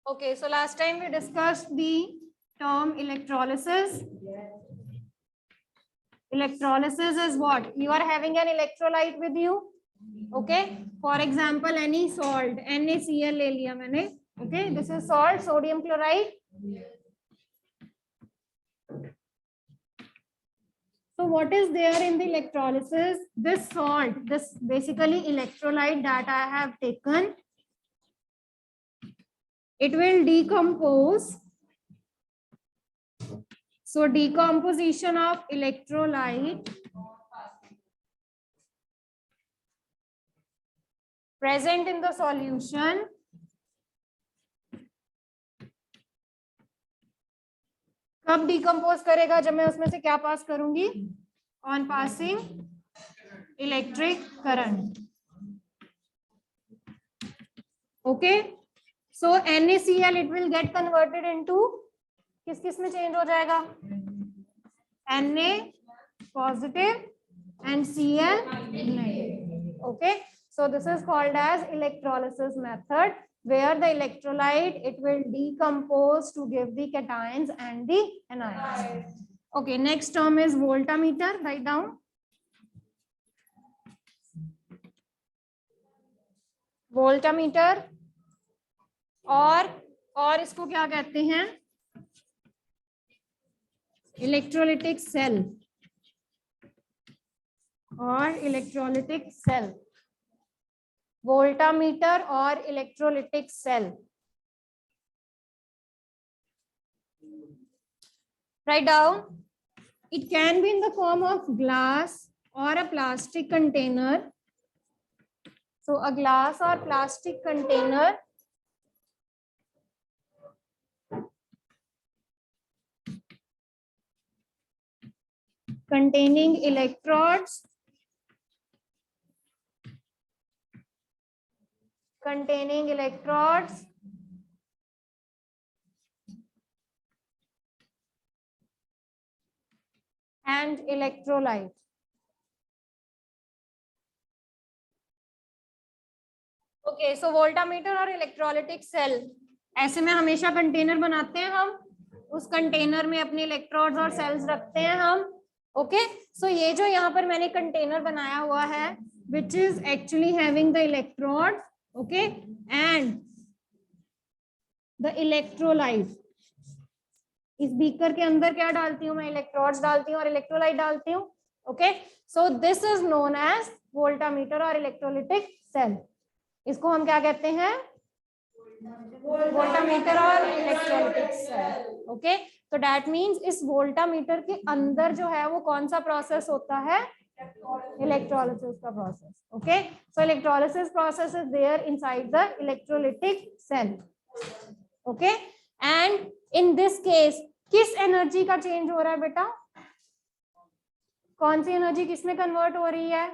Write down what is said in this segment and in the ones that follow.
Okay, so last time we discussed the term electrolysis. Electrolysis is what? You are having an electrolyte with you. Okay, for example, any salt, NaCl ले लिया मैंने. Okay, this is salt, sodium chloride. So what is there in the electrolysis? This salt, this basically electrolyte that I have taken, it will decompose. So decomposition of electrolyte present in the solution कब decompose करेगा? जब मैं उसमें से क्या पास करूंगी? On passing electric current. Okay, so NaCl it will get converted into, किस किस में चेंज हो जाएगा? Na positive and Cl negative. Okay, so this is called as electrolysis method, where the electrolyte it will decompose to give the cations and the anions. Okay, next term is voltmeter. Write down. Voltmeter और इसको क्या कहते हैं? Electrolytic cell और electrolytic cell. voltmeter or electrolytic cell. Write down. It can be in the form of glass or a plastic container. So a glass or plastic container containing electrodes and electrolyte. Okay, so voltmeter और electrolytic cell, ऐसे में हमेशा container बनाते हैं हम, उस container में अपने इलेक्ट्रोड्स और सेल्स रखते हैं हम. ओके, सो ये जो यहाँ पर मैंने कंटेनर बनाया हुआ है, which is actually having the electrodes, okay, and the electrolyte. इस बीकर के अंदर क्या डालती हूँ मैं? इलेक्ट्रोड्स डालती हूँ और इलेक्ट्रोलाइट डालती हूँ. Okay, so this is known as voltameter और इलेक्ट्रोलिटिक सेल. इसको हम क्या कहते हैं? वोल्टामीटर और इलेक्ट्रोलिटिक सेल. ओके, तो दैट मीन्स इस वोल्टामीटर के अंदर जो है वो कौन सा प्रोसेस होता है? इलेक्ट्रोलिसिस का process. Okay, so electrolysis process is there inside the electrolytic cell. Okay, and in this case किस एनर्जी का चेंज हो रहा है बेटा? कौन सी एनर्जी किस में कन्वर्ट हो रही है?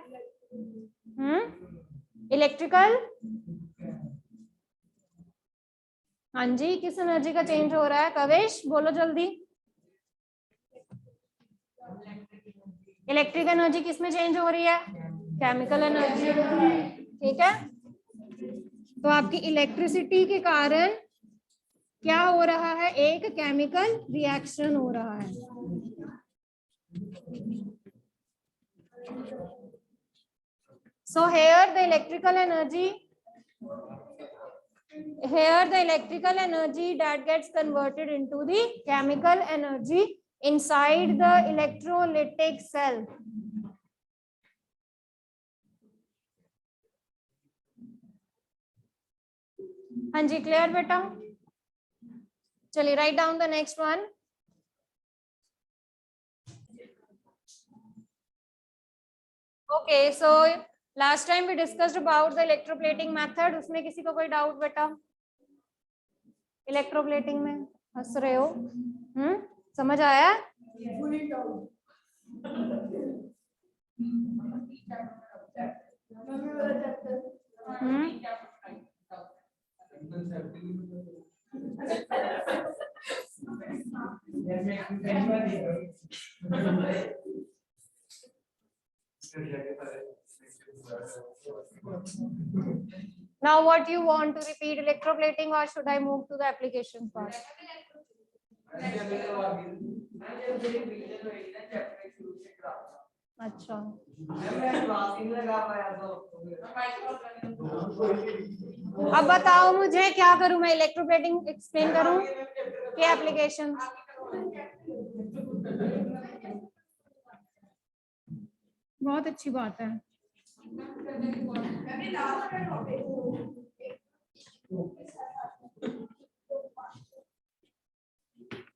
इलेक्ट्रिकल. हाँ जी, किस एनर्जी का चेंज हो रहा है? कविश बोलो जल्दी. इलेक्ट्रिक एनर्जी किस में चेंज हो रही है? Chemical energy. ठीक है, तो आपकी इलेक्ट्रिसिटी के कारण क्या हो रहा है? एक केमिकल रिएक्शन हो रहा है. So here the electrical energy that gets converted into the chemical energy inside the electrolytic cell. हाँ जी, क्लियर बेटा? चलिए, write down the next one. Okay, so last time we discussed about the electroplating method. उसमें किसी को कोई doubt बेटा? Electroplating में हंस रहे हो? समझ आया? Now Now what you want to repeat electroplating or should I move to the application part? अच्छा, अब बताओ मुझे क्या करूं, मैं इलेक्ट्रोप्लेटिंग एक्सप्लेन करूं क्या एप्लीकेशन? बहुत अच्छी बात है।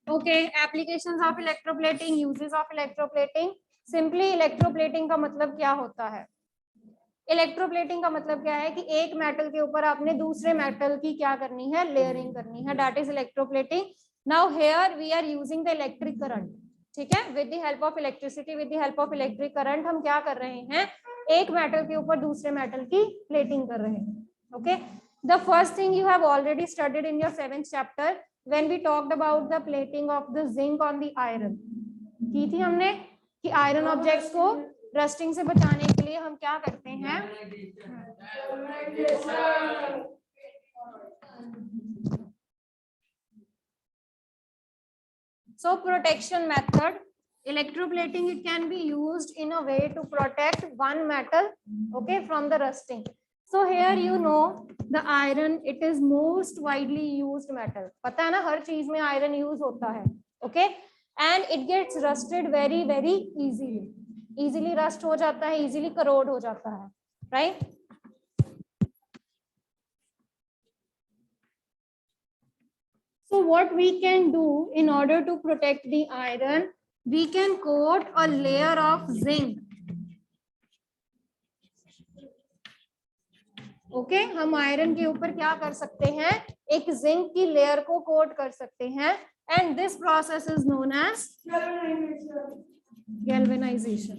Okay, applications of electroplating, uses of electroplating. Simply electroplating का मतलब क्या होता है? इलेक्ट्रोप्लेटिंग का मतलब क्या है कि एक मेटल के ऊपर आपने दूसरे मेटल की क्या करनी है, लेयरिंग करनी है, that is electroplating. Now here we are using the electric current, ठीक है, with the help of electricity, with the help of electric current हम क्या कर रहे हैं, एक मेटल के ऊपर दूसरे मेटल की प्लेटिंग कर रहे हैं। Okay, the first thing you have already studied in your 7th chapter when we talked about the plating of the zinc on the iron, की थी हमने कि आयरन ऑब्जेक्ट्स को रस्टिंग से बचाने के लिए हम क्या करते हैं, so protection method, electroplating, it can be used in a way to protect one metal, okay, from the rusting. So here you know the iron, it is most widely used metal, पता है ना, हर चीज में iron use होता है, okay, and it gets rusted very very easily, easily rust हो जाता है, easily corrode हो जाता है, right? So what we can do in order to protect the iron, we can coat a layer of zinc. Okay, हम iron के ऊपर क्या कर सकते हैं, एक जिंक की लेयर को कोट कर सकते हैं, and this process is known as galvanization.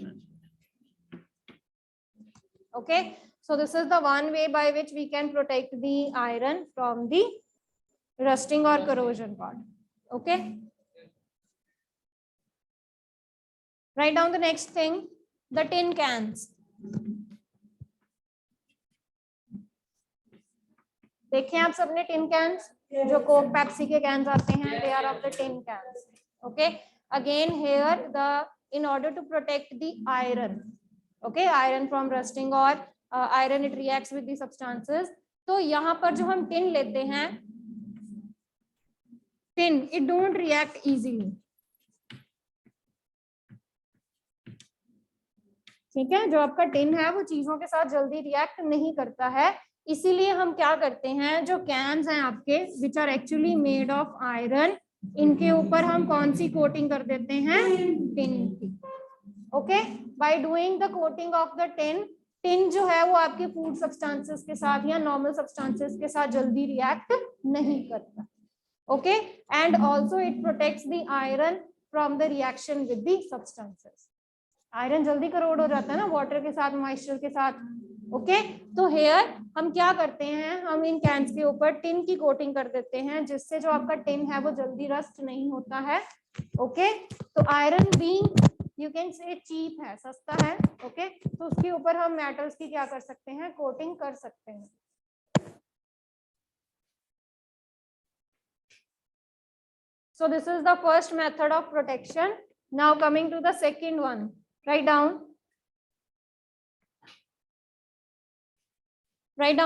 Okay, so this is the one way by which we can protect the iron from the rusting or corrosion part. Okay, write down the next thing, the tin cans. देखें आप सबने tin cans, जो Coke Pepsi के cans आते हैं, they are of the tin cans. Okay, again here the in order to protect the iron, okay, iron from rusting or iron it reacts with the substances. तो यहाँ पर जो हम tin लेते हैं, tin it don't react easily, ठीक है, जो आपका टिन है वो चीजों के साथ जल्दी रिएक्ट नहीं करता है, इसीलिए हम क्या करते हैं, जो कैन्स हैं आपके which are actually made of iron, इनके ऊपर हम कौन सी कोटिंग कर देते हैं, टिन की। Okay, by doing the coating of the tin, tin जो है वो आपके फूड सब्सटेंसेस के साथ या नॉर्मल सब्सटेंसेस के साथ जल्दी रिएक्ट नहीं करता। Okay, and also it protects the iron from the reaction with the substances. Iron जल्दी करोड हो जाता है ना वाटर के साथ, मॉइस्चर के साथ। ओके, तो हेयर हम क्या करते हैं, हम इन कैंस के ऊपर टिन की कोटिंग कर देते हैं, जिससे जो आपका टिन है वो जल्दी रस्ट नहीं होता है। ओके, तो iron being you can say cheap है, सस्ता है, ओके, तो उसके ऊपर हम मेटल्स की क्या कर सकते हैं, कोटिंग कर सकते हैं। So this is the first method of protection. Now coming to the second one, write down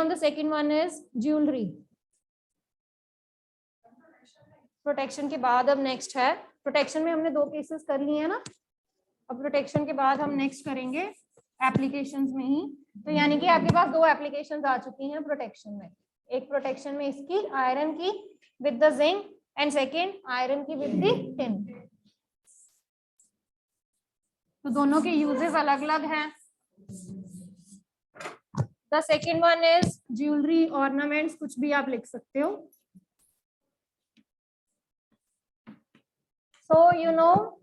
the second one is jewelry. Protection के बाद अब नेक्स्ट है, प्रोटेक्शन में हमने 2 केसेस कर लिए हैं ना, अब प्रोटेक्शन के बाद हम नेक्स्ट करेंगे एप्लीकेशंस में ही। तो यानी कि आपके पास 2 एप्लीकेशंस आ चुकी हैं प्रोटेक्शन में, एक प्रोटेक्शन में इसकी आयरन की with the zinc and second iron की विद द टिन। तो दोनों के यूजेस अलग अलग हैं। The second one is jewelry, ornaments, कुछ भी आप लिख सकते हो। So you know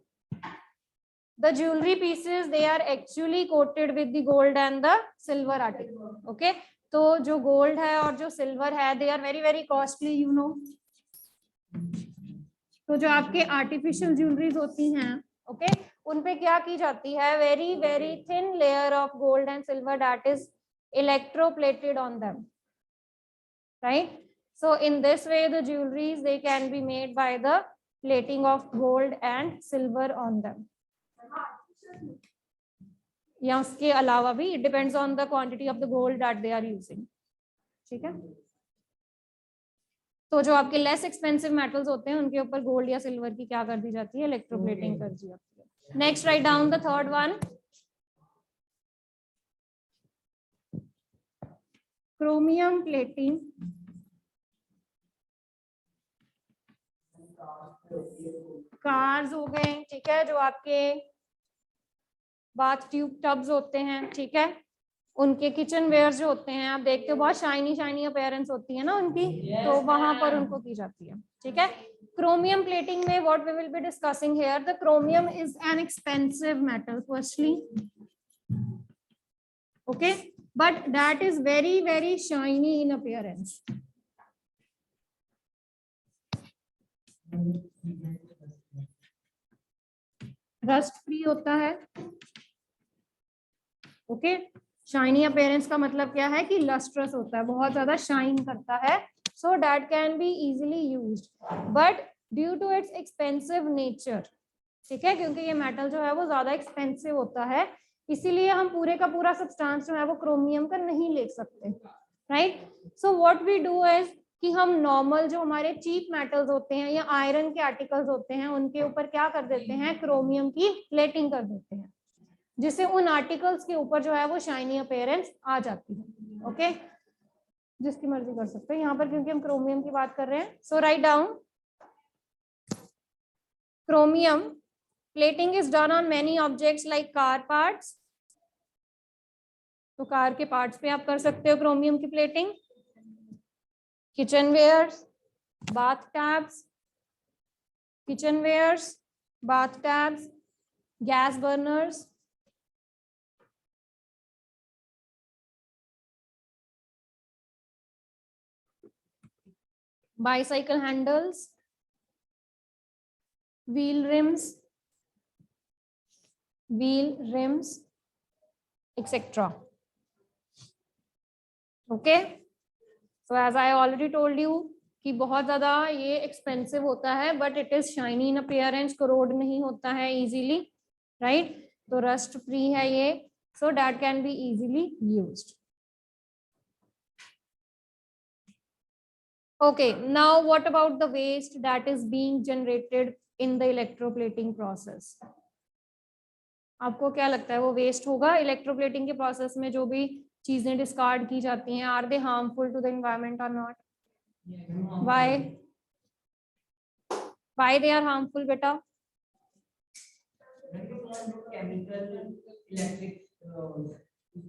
the jewelry pieces, they are actually coated with the gold and the silver article. Okay, तो जो गोल्ड है और जो सिल्वर है, they are very very costly, you know. तो जो आपके आर्टिफिशियल ज्वेलरीज होती हैं, ओके, उन पे क्या की जाती है, very very thin layer of gold and silver that is electroplated on them. right? So in this way the jewelries they can be made by the plating of gold and silver on them. या उसके अलावा भी it depends on the quantity of the gold that they are using. ठीक है, तो जो आपके less expensive metals होते हैं उनके ऊपर गोल्ड या सिल्वर की क्या कर दी जाती है, इलेक्ट्रोप्लेटिंग कर दी जाती है. Next write down the third one, chromium plating. Cars हो गए, ठीक है, जो आपके बाथ ट्यूब टब्स होते हैं, ठीक है, उनके किचन वेयर जो होते हैं आप देखते हो बहुत शाइनी शाइनी अपीयरेंस होती है ना उनकी, तो वहां पर उनको की जाती है. ठीक है, क्रोमियम प्लेटिंग में what we will be discussing here, the chromium is an expensive metal firstly, okay, but that is very very shiny in appearance. Rust free होता है, ओके. शाइनी अपीयरेंस का मतलब क्या है कि लस्ट्रस होता है, बहुत ज्यादा शाइन करता है, so that can be easily used, but due to its expensive nature, ठीक है, क्योंकि ये मेटल जो है वो ज्यादा एक्सपेंसिव होता है, इसीलिए हम पूरे का पूरा सब्सटेंस जो है वो क्रोमियम का नहीं ले सकते, right. So what we do is कि हम नॉर्मल जो हमारे चीप मेटल्स होते हैं या आयरन के आर्टिकल्स होते हैं उनके ऊपर क्या कर देते हैं, क्रोमियम की प्लेटिंग कर देते हैं, जिससे उन आर्टिकल्स के ऊपर जो है वो शाइनी अपीयरेंस आ जाती है. ओके, जिसकी मर्जी कर सकते हैं यहाँ पर क्योंकि हम क्रोमियम की बात कर रहे हैं. So write down, chromium plating is done on many objects like car parts, तो कार के पार्ट्स पे आप कर सकते हो क्रोमियम की plating, kitchen wares, bath taps, kitchen wares, bath taps, gas burners, bicycle handles, wheel rims, etc. Okay, so as I already told you कि बहुत ज्यादा ये एक्सपेंसिव होता है, but it is shiny in appearance, corrode नहीं होता है easily, right. तो रस्ट फ्री है ये, सो that can be easily used. Okay, now what about the waste that is being generated in the electroplating process? आपको क्या लगता है वो वेस्ट होगा इलेक्ट्रोप्लेटिंग के प्रोसेस में, जो भी चीजें डिस्कार्ड की जाती हैं, are they harmful to the environment और not? Why they are harmful बेटा? केमिकल इलेक्ट्रिक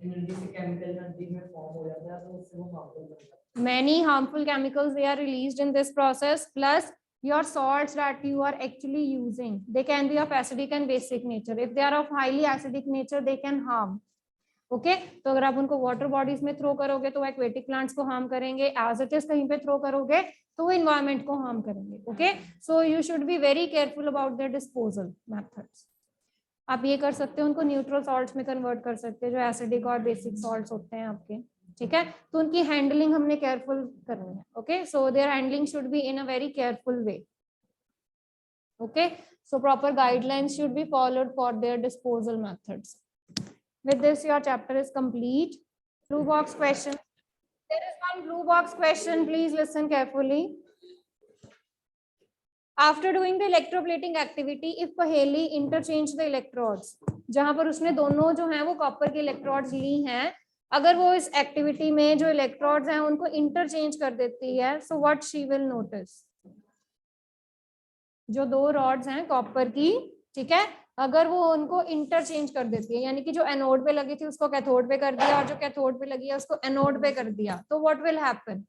एनर्जी से केमिकल एनर्जी में फॉर्म हो जाता है, तो उससे वो हार्मफुल बनता है. Many harmful chemicals they are released in this process, plus your salts that you are actually using, they can be of acidic and basic nature. If they are of highly acidic nature, they can harm. Okay, तो अगर आप उनको water bodies में throw करोगे तो aquatic plants को harm करेंगे, as it is कहीं पे थ्रो करोगे तो वो इन्वायरमेंट को हार्म करेंगे. Okay, so you should be very careful about the disposal methods. आप ये कर सकते हो, उनको न्यूट्रल सॉल्ट्स में कन्वर्ट कर सकते हो जो एसिडिक और बेसिक सॉल्ट्स होते हैं आपके, ठीक है. तो उनकी हैंडलिंग हमने केयरफुल करनी है. Okay, so their handling should be in a very careful way. Okay, so proper guidelines should be followed for their disposal methods. With this your chapter is complete. Blue box question, there is one blue box question, please listen carefully. After doing the electroplating activity, if Paheli interchange the electrodes, जहां पर उसने दोनों जो हैं वो copper के electrodes ली हैं, अगर वो इस एक्टिविटी में जो इलेक्ट्रोड्स हैं उनको इंटरचेंज कर देती है, so what she will notice. जो दो रॉड्स हैं कॉपर की, ठीक है, अगर वो उनको इंटरचेंज कर देती है, यानी कि जो एनोड पे लगी थी उसको कैथोड पे कर दिया और जो कैथोड पे लगी है उसको एनोड पे कर दिया, तो व्हाट विल हैपन?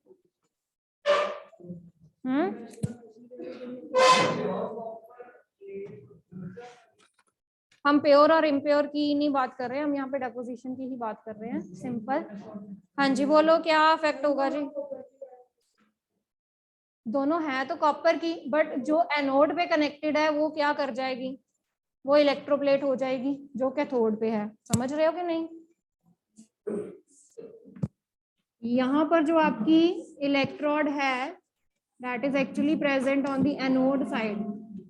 हम प्योर और इम्प्योर की नहीं बात कर रहे हैं, हम यहाँ पे डेपोजिशन की ही बात कर रहे हैं, सिंपल. हाँ जी बोलो, क्या इफेक्ट होगा जी? दोनों है तो कॉपर की, बट जो एनोड पे कनेक्टेड है वो क्या कर जाएगी, वो इलेक्ट्रोप्लेट हो जाएगी जो कैथोड पे है. समझ रहे हो कि नहीं? यहाँ पर जो आपकी इलेक्ट्रोड है that is actually present on the anode side.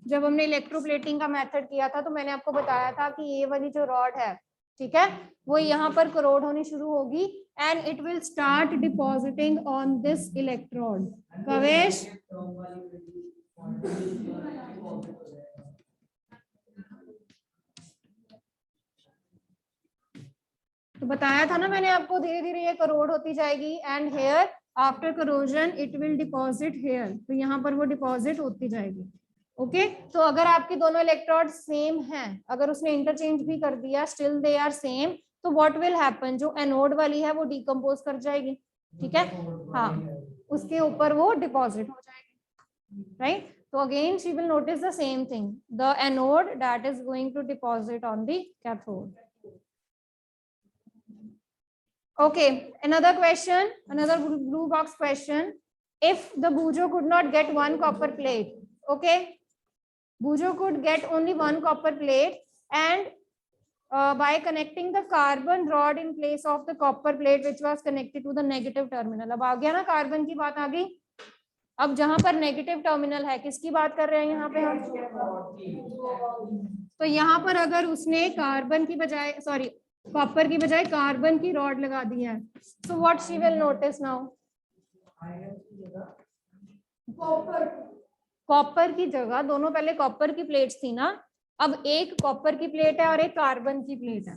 जब हमने इलेक्ट्रोप्लेटिंग का मेथड किया था तो मैंने आपको बताया था कि ये वाली जो रॉड है, ठीक है, वो यहाँ पर करोड होनी शुरू होगी and it will start depositing on this electrode. Kavesh, तो बताया था ना मैंने आपको, धीरे धीरे ये करोड होती जाएगी and here after corrosion it will deposit here, तो यहाँ पर वो डिपॉजिट होती जाएगी। ओके तो अगर आपके दोनों इलेक्ट्रोड सेम हैं, अगर उसने इंटरचेंज भी कर दिया स्टिल दे आर सेम, तो व्हाट विल हैपन, जो एनोड वाली है वो डिकम्पोज कर जाएगी, ठीक है, हाँ, उसके ऊपर वो डिपॉजिट हो जाएगी, राइट। तो again she will notice the same thing, the anode that is going to deposit on the cathode. Okay, another question, another blue box question. If the Bujo could not get one copper plate, okay, Bujo could get only one copper plate and by connecting the carbon rod in place of the copper plate which was connected to the negative terminal. अब आ गया ना, carbon की बात आ गई। अब जहां पर negative terminal है, किसकी बात कर रहे हैं यहाँ पे हम, तो यहाँ पर अगर उसने कार्बन की बजाय, सॉरी, कॉपर की बजाय कार्बन की रॉड लगा दी है, so what she will notice now, copper की जगह, दोनों पहले कॉपर की प्लेट्स थी ना, अब एक कॉपर की प्लेट है और एक कार्बन की प्लेट है,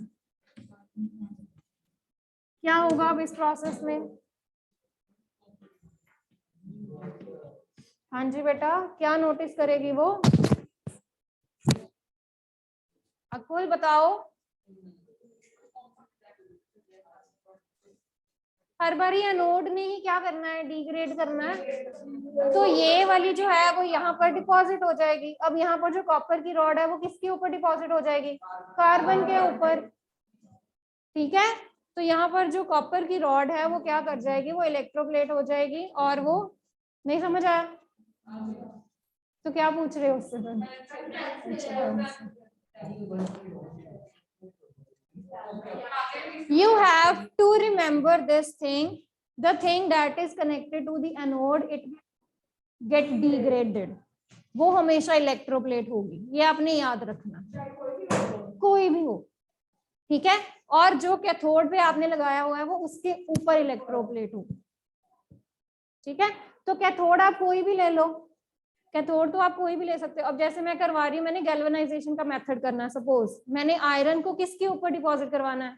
क्या होगा अब इस प्रोसेस में? हाँ जी बेटा, क्या नोटिस करेगी वो, अकुल बताओ। हर बारी एनोड ने ही क्या करना है, डिग्रेड करना है, तो ये वाली जो है वो यहाँ पर डिपॉजिट हो जाएगी। अब यहाँ पर जो कॉपर की रॉड है वो किसके ऊपर डिपॉजिट हो जाएगी, कार्बन के ऊपर, ठीक है। तो यहाँ पर जो कॉपर की रॉड है वो क्या कर जाएगी, वो इलेक्ट्रोप्लेट हो जाएगी, और वो, नहीं समझ आया तो क्या पूछ रहे हो उससे You have to remember this thing, the thing that is connected to the anode it will get degraded, वो हमेशा इलेक्ट्रोप्लेट होगी, ये आपने याद रखना, कोई भी हो, ठीक है। और जो कैथोड पे आपने लगाया हुआ है वो उसके ऊपर इलेक्ट्रोप्लेट होगी, ठीक है। तो कैथोड आप कोई भी ले लो, कैथोड तो आप कोई भी ले सकते हो। अब जैसे मैं करवा रही हूँ, मैंने गैल्वेनाइजेशन का मेथड करना है, सपोज मैंने आयरन को किसके ऊपर डिपॉजिट करवाना है,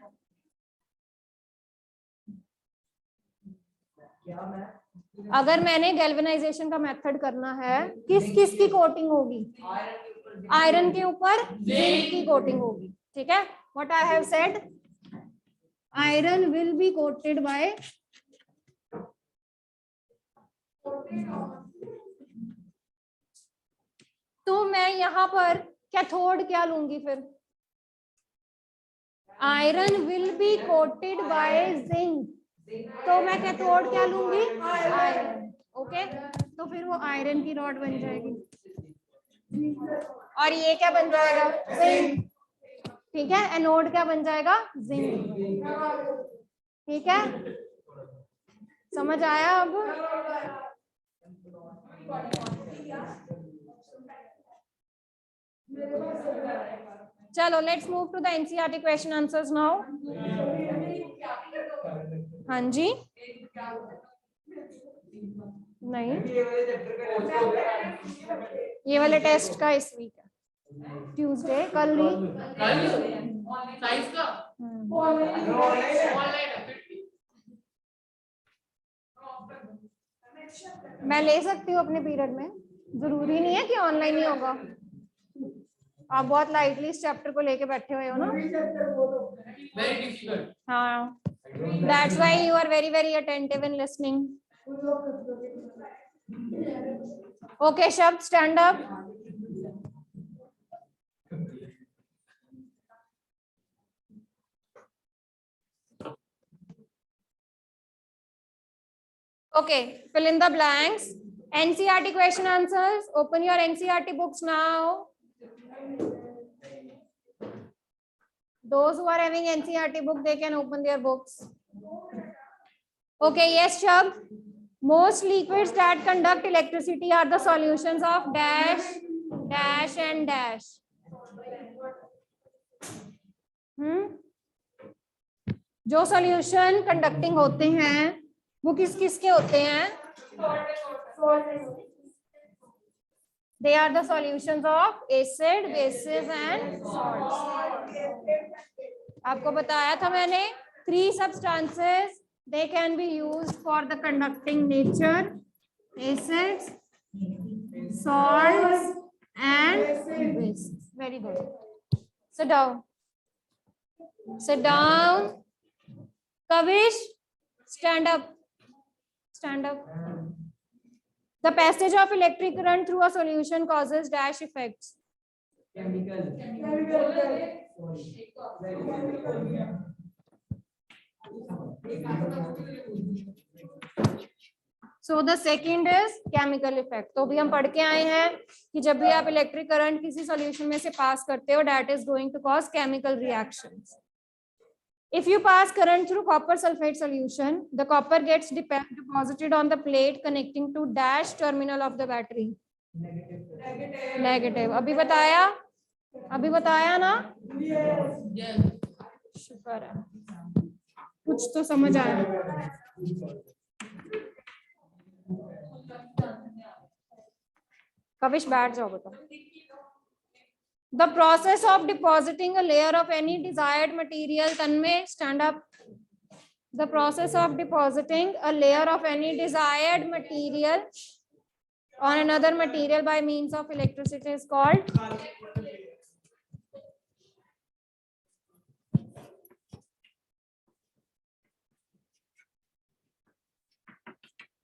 अगर मैंने गैल्वेनाइजेशन का मेथड करना है, किस किस की कोटिंग होगी, आयरन के ऊपर जिंक की कोटिंग होगी, ठीक है। What I have said, iron will be coated by तो मैं यहाँ पर कैथोड क्या लूंगी फिर, iron will be coated by zinc, तो मैं कैथोड क्या लूंगी, आयरन, ओके। तो फिर वो आयरन की रॉड बन जाएगी और ये क्या बन जाएगा, जिंक, ठीक है। एनोड क्या बन जाएगा, जिंक, ठीक है, समझ आया अब? चलो let's move to the NCERT question answers now. हाँ जी, नहीं, ये वाले टेस्ट का इस वीक है, ट्यूसडे, कल नहीं, मैं ले सकती हूँ अपने पीरियड में, जरूरी नहीं है कि ऑनलाइन ही होगा। आप बहुत लाइटली इस चैप्टर को लेके बैठे हुए हो ना, हाँ, that's why you are very very attentive in listening. Okay शब्द, stand up. Okay, fill in the blanks. NCERT question answers. Open your NCERT books now. Those who are having NCERT book, they can open their books. Okay, yes, Shab. Most liquids that conduct electricity are the solutions of dash, dash and dash. जो solution conducting होते हैं वो किस किस के होते हैं? They are the solutions of acid, bases and salts. आपको बताया था मैंने 3 substances they can be used for the conducting nature: acids, salts and bases. Very good. Sit down. Sit down. Kavish, stand up. Stand up. The passage of electric current through a solution causes dash effects. So the second is chemical effect. तो भी हम पढ़ के आए हैं कि जब भी आप इलेक्ट्रिक करंट किसी सॉल्यूशन में से पास करते हो, that is going to cause chemical reactions. If you pass current through copper sulfate solution, the copper gets deposited on the plate connecting to dash terminal of the battery. Negative. अभी बताया ना? Yes. शुक्र है, कुछ तो समझ आया. कविश बैठ जाओ बेटा. The process of depositing a layer of any desired material, Tanmay, stand up. The process of depositing a layer of any desired material on another material by means of electricity is called?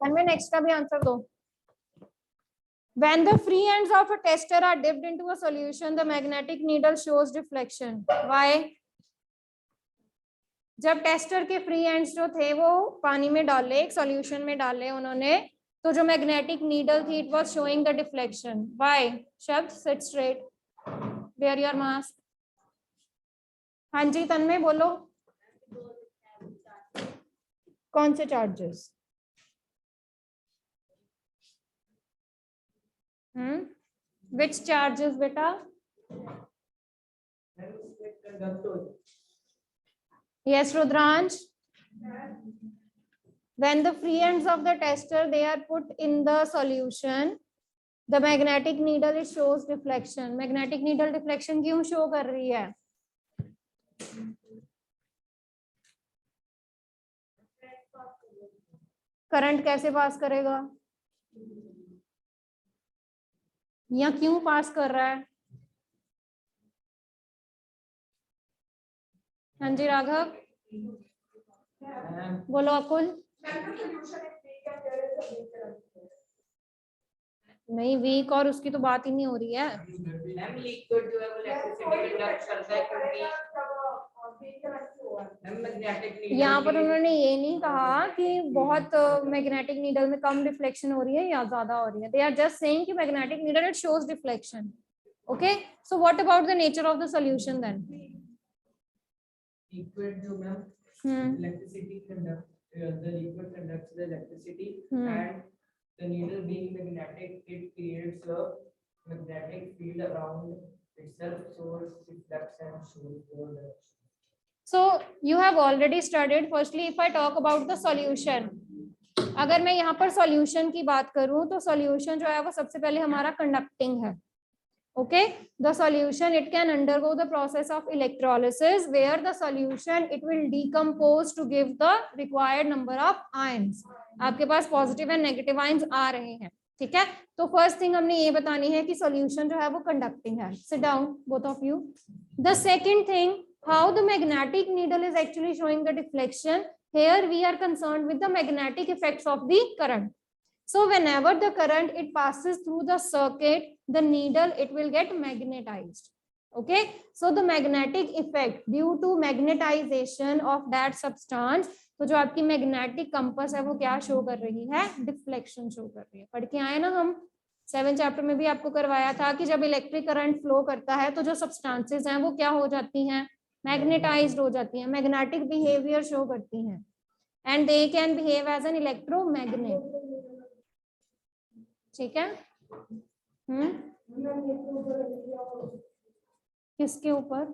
Tanmay, next का भी answer दो. When the free ends of a tester are dipped into a solution, the magnetic needle shows deflection. Why? जब tester के free ends जो थे वो पानी में डाले, एक सॉल्यूशन में डाले उन्होंने, तो जो मैग्नेटिक नीडल थी, it was showing the deflection. Why? शब्द, sit straight. Wear your mask. हाँ जी तन्मय बोलो. कौन से charges? Which charges beta? Yes, Rudransh. When the free ends of the tester they are put in the solution, the magnetic needle it shows deflection. Magnetic needle deflection क्यों show कर रही है? Current कैसे पास करेगा या क्यों पास कर रहा है? हाँ जी राघव बोलो. अकुल नहीं, वीक और उसकी तो बात ही नहीं हो रही है. लिक्विड जो है वो इलेक्ट्रिसिटी कंडक्ट करता है क्योंकि यहाँ पर उन्होंने ये नहीं कहा कि बहुत मैग्नेटिक नीडल में कम रिफ्लेक्शन हो रही है या ज्यादा हो रही है. दे आर जस्ट सेइंग कि magnetic needle it shows reflection. Okay, so what about the nature of the solution then? Liquid जो ma'am electricity conduct, the liquid conducts the electricity and the needle being magnetic, it creates a magnetic field around itself, so it reflects and shows the direction. So you have already studied. Firstly, if I talk about the solution, अगर मैं यहाँ पर solution की बात करूँ तो solution जो है वो सबसे पहले हमारा conducting है. Okay, the solution it can undergo the process of electrolysis where the solution it will decompose to give the required number of ions. आपके पास positive and negative ions आ रहे हैं. ठीक है, तो first thing हमने ये बतानी है कि solution जो है वो conducting है. Sit down both of you. The second thing, how the magnetic needle is actually showing the deflection. Here we are concerned with the magnetic effects of the current. So whenever the current it passes through the circuit, the needle it will get magnetized. Okay, so the magnetic effect due to magnetization of that substance, तो जो आपकी magnetic compass है वो क्या show कर रही है? Deflection show कर रही है. पढ़ के आए ना हम 7th चैप्टर में भी आपको करवाया था कि जब इलेक्ट्रिक करंट फ्लो करता है तो जो सब्सटेंसेस हैं वो क्या हो जाती हैं? मैग्नेटाइज्ड हो जाती हैं, मैग्नेटिक बिहेवियर शो करती हैं. and they can behave as an electromagnet. ठीक है? किसके ऊपर?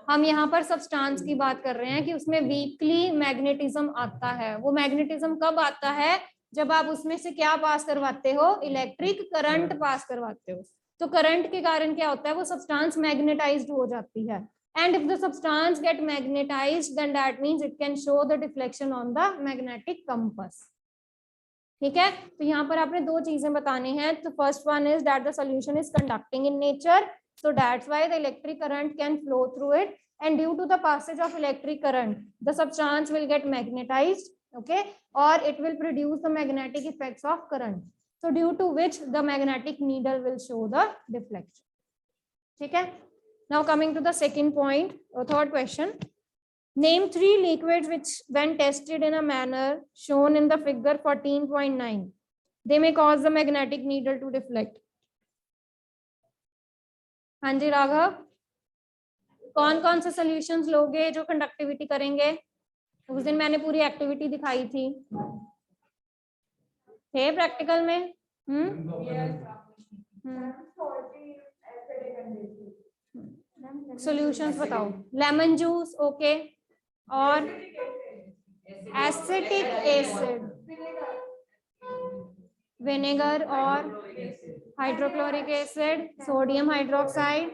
हम यहाँ पर सब्सटेंस की बात कर रहे हैं कि उसमें वीकली मैग्नेटिज्म आता है। वो मैग्नेटिज्म कब आता है? जब आप उसमें से क्या पास करवाते हो? इलेक्ट्रिक करंट पास करवाते हो। तो करंट के कारण क्या होता है? वो सब्सटेंस मैग्नेटाइज्ड हो जाती है। And if the substance get magnetized, then that means it can show the deflection on the magnetic compass. ठीक है? तो यहाँ पर आपने दो चीजें बतानी हैं। तो first one is that the solution is conducting in nature, so that's why the electric current can flow through it, and due to the passage of electric current the substance will get magnetized, okay, or it will produce the magnetic effects of current, so due to which the magnetic needle will show the deflection. ठीक है? Now coming to the second point or third question, name 3 liquids which when tested in a manner shown in the figure 14.9 they may cause the magnetic needle to deflect. हाँ जी राघव, कौन कौन से solutions लोगे जो conductivity करेंगे? उस दिन मैंने पूरी एक्टिविटी दिखाई थी, थे प्रैक्टिकल में? सॉल्यूशंस बताओ। लेमन जूस, ओके, और एसिटिक एसिड, विनेगर और hydrochloric acid, sodium hydroxide,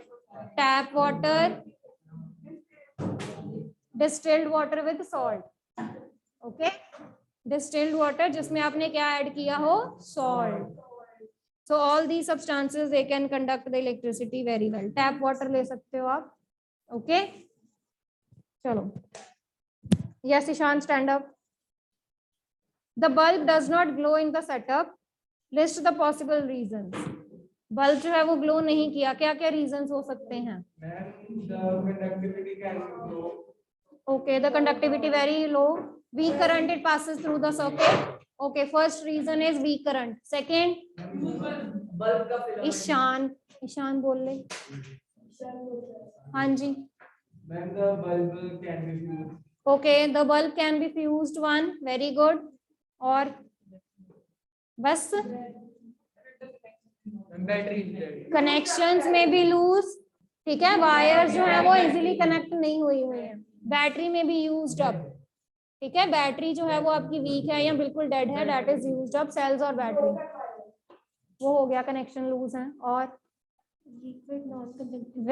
tap water, distilled water with salt, okay, distilled water जिसमें आपने क्या ऐड किया हो? Salt. So all these substances they can conduct the electricity very well. Tap water ले सकते हो आप, okay? चलो. Yes, Ishan, stand up. The bulb does not glow in the setup. List the possible reasons. Bulb जो है वो glow नहीं किया, क्या क्या रीजंस हो सकते हैं? Okay, the conductivity very low. Weak current it passes through the circuit. Okay, first reason is weak current. Second, Ishan, Ishan बोल ले। हाँ जी। When the bulb can be fused. Okay, the bulb can be fused. One, very good. और बस connections में भी loose, ठीक है, wires जो है वो इजीली कनेक्ट नहीं हुई है, बैटरी में भी यूज्ड अप, ठीक है, बैटरी जो है वो आपकी वीक है या बिल्कुल डेड है, that is used up, cells और बैटरी वो हो गया, कनेक्शन लूज है। और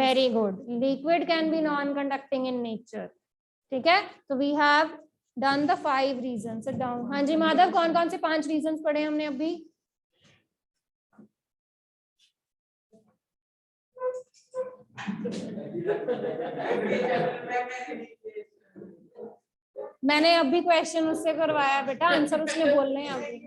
very good, liquid can be non conducting in nature, ठीक है। तो we have done the 5 reasons down. हाँ जी माधव, कौन कौन से 5 रीजंस पढ़े हमने अभी? मैंने अभी क्वेश्चन उससे करवाया बेटा, आंसर उसने बोलने हैं अभी।